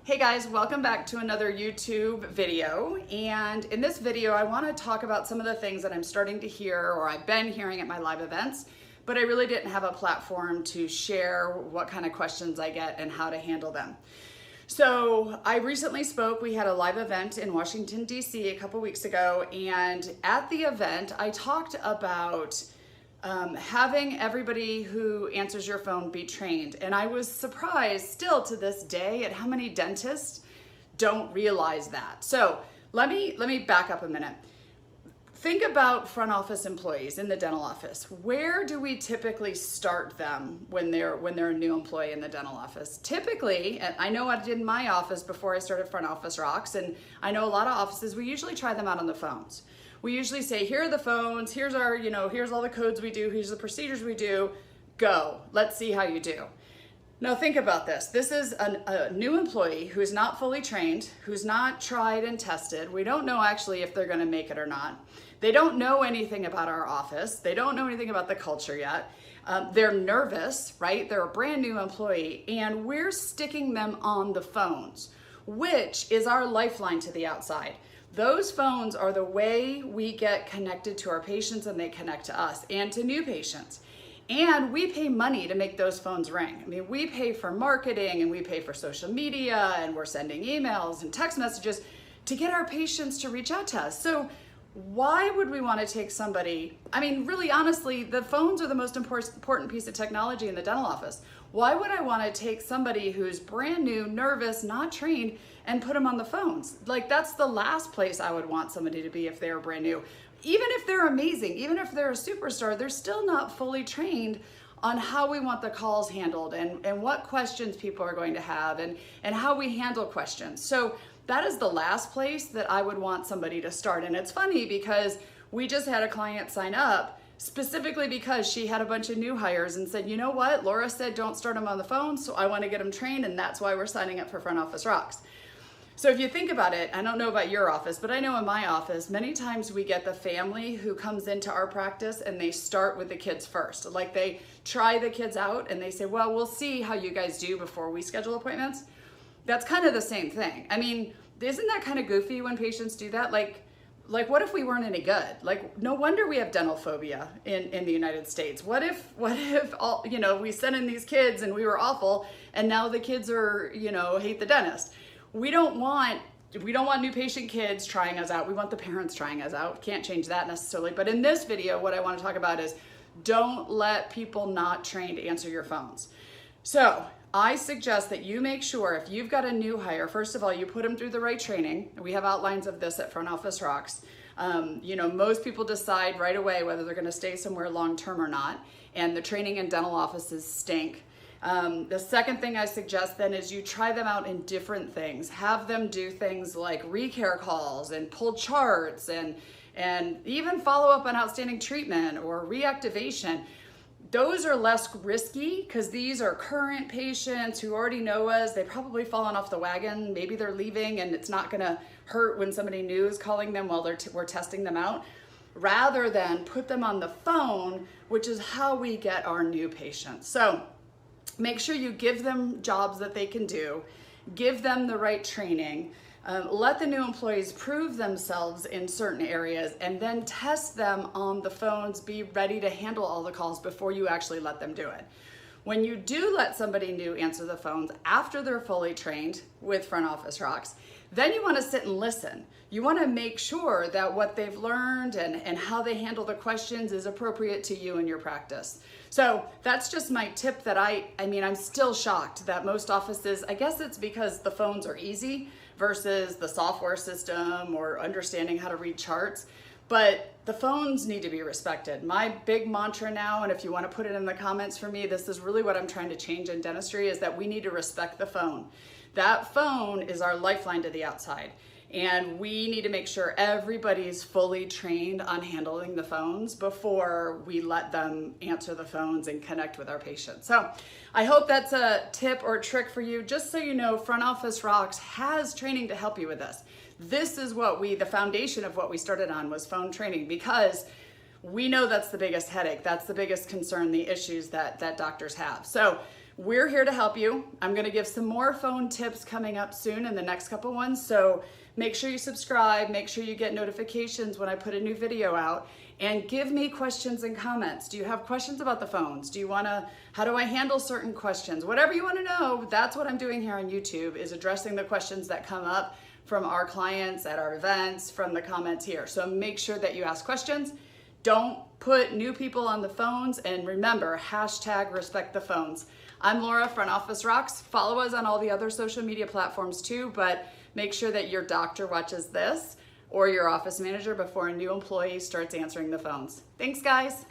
Hey guys, welcome back to another YouTube video. And in this video, I want to talk about some of the things that I'm starting to hear or I've been hearing at my live events, but I really didn't have a platform to share what kind of questions I get and how to handle them. So I recently spoke, we had a live event in Washington, D.C. a couple weeks ago, and at the event, I talked about having everybody who answers your phone be trained. And I was surprised still to this day at how many dentists don't realize that. So let me back up a minute. Think about front office employees in the dental office. Where do we typically start them when they're a new employee in the dental office? Typically, and I know I did in my office before I started Front Office Rocks, and I know a lot of offices, we usually try them out on the phones. We usually say, here are the phones, here's our, here's all the codes we do, here's the procedures we do, go, let's see how you do. Now think about this. This is a new employee who is not fully trained, who's not tried and tested. We don't know actually if they're gonna make it or not. They don't know anything about our office. They don't know anything about the culture yet. They're nervous, right? They're a brand new employee, and we're sticking them on the phones, which is our lifeline to the outside. Those phones are the way we get connected to our patients and they connect to us and to new patients. And we pay money to make those phones ring. I mean, we pay for marketing and we pay for social media and we're sending emails and text messages to get our patients to reach out to us. So why would we want to take somebody, I mean, really honestly, the phones are the most important piece of technology in the dental office. Why would I want to take somebody who's brand new, nervous, not trained, and put them on the phones? Like, that's the last place I would want somebody to be if they're brand new. Even if they're amazing, even if they're a superstar, they're still not fully trained on how we want the calls handled and what questions people are going to have and how we handle questions. So that is the last place that I would want somebody to start. And it's funny because we just had a client sign up specifically because she had a bunch of new hires and said, you know what, Laura said don't start them on the phone, so I want to get them trained, and that's why we're signing up for Front Office Rocks. So if you think about it, I don't know about your office, but I know in my office, many times we get the family who comes into our practice and they start with the kids first. Like they try the kids out and they say, well, we'll see how you guys do before we schedule appointments. That's kind of the same thing. I mean, isn't that kind of goofy when patients do that? Like what if we weren't any good? Like, no wonder we have dental phobia in the United States. What if all, we sent in these kids and we were awful and now the kids are, hate the dentist. We don't want new patient kids trying us out. We want the parents trying us out. Can't change that necessarily. But in this video, what I want to talk about is don't let people not trained answer your phones. So I suggest that you make sure if you've got a new hire, first of all, you put them through the right training. We have outlines of this at Front Office Rocks. Most people decide right away whether they're going to stay somewhere long-term or not. And the training in dental offices stink. The second thing I suggest then is you try them out in different things. Have them do things like recare calls and pull charts and even follow up on outstanding treatment or reactivation. Those are less risky because these are current patients who already know us. They've probably fallen off the wagon. Maybe they're leaving and it's not going to hurt when somebody new is calling them while we're testing them out, rather than put them on the phone, which is how we get our new patients. So make sure you give them jobs that they can do, give them the right training, let the new employees prove themselves in certain areas, and then test them on the phones. Be ready to handle all the calls before you actually let them do it. When you do let somebody new answer the phones after they're fully trained with Front Office Rocks, then you want to sit and listen. You want to make sure that what they've learned and how they handle the questions is appropriate to you and your practice. So that's just my tip that I'm still shocked that most offices, I guess it's because the phones are easy versus the software system or understanding how to read charts, but the phones need to be respected. My big mantra now, and if you want to put it in the comments for me, this is really what I'm trying to change in dentistry, is that we need to respect the phone. That phone is our lifeline to the outside. And we need to make sure everybody's fully trained on handling the phones before we let them answer the phones and connect with our patients. So I hope that's a tip or trick for you. Just so you know, Front Office Rocks has training to help you with this. This is the foundation of what we started on was phone training, because we know that's the biggest headache. That's the biggest concern, the issues that doctors have. So we're here to help you. I'm gonna give some more phone tips coming up soon in the next couple ones, so make sure you subscribe, make sure you get notifications when I put a new video out, and give me questions and comments. Do you have questions about the phones? How do I handle certain questions? Whatever you wanna know, that's what I'm doing here on YouTube, is addressing the questions that come up from our clients at our events, from the comments here. So make sure that you ask questions. Don't put new people on the phones, and remember, hashtag respect the phones. I'm Laura, Front Office Rocks. Follow us on all the other social media platforms too, but make sure that your doctor watches this or your office manager before a new employee starts answering the phones. Thanks, guys.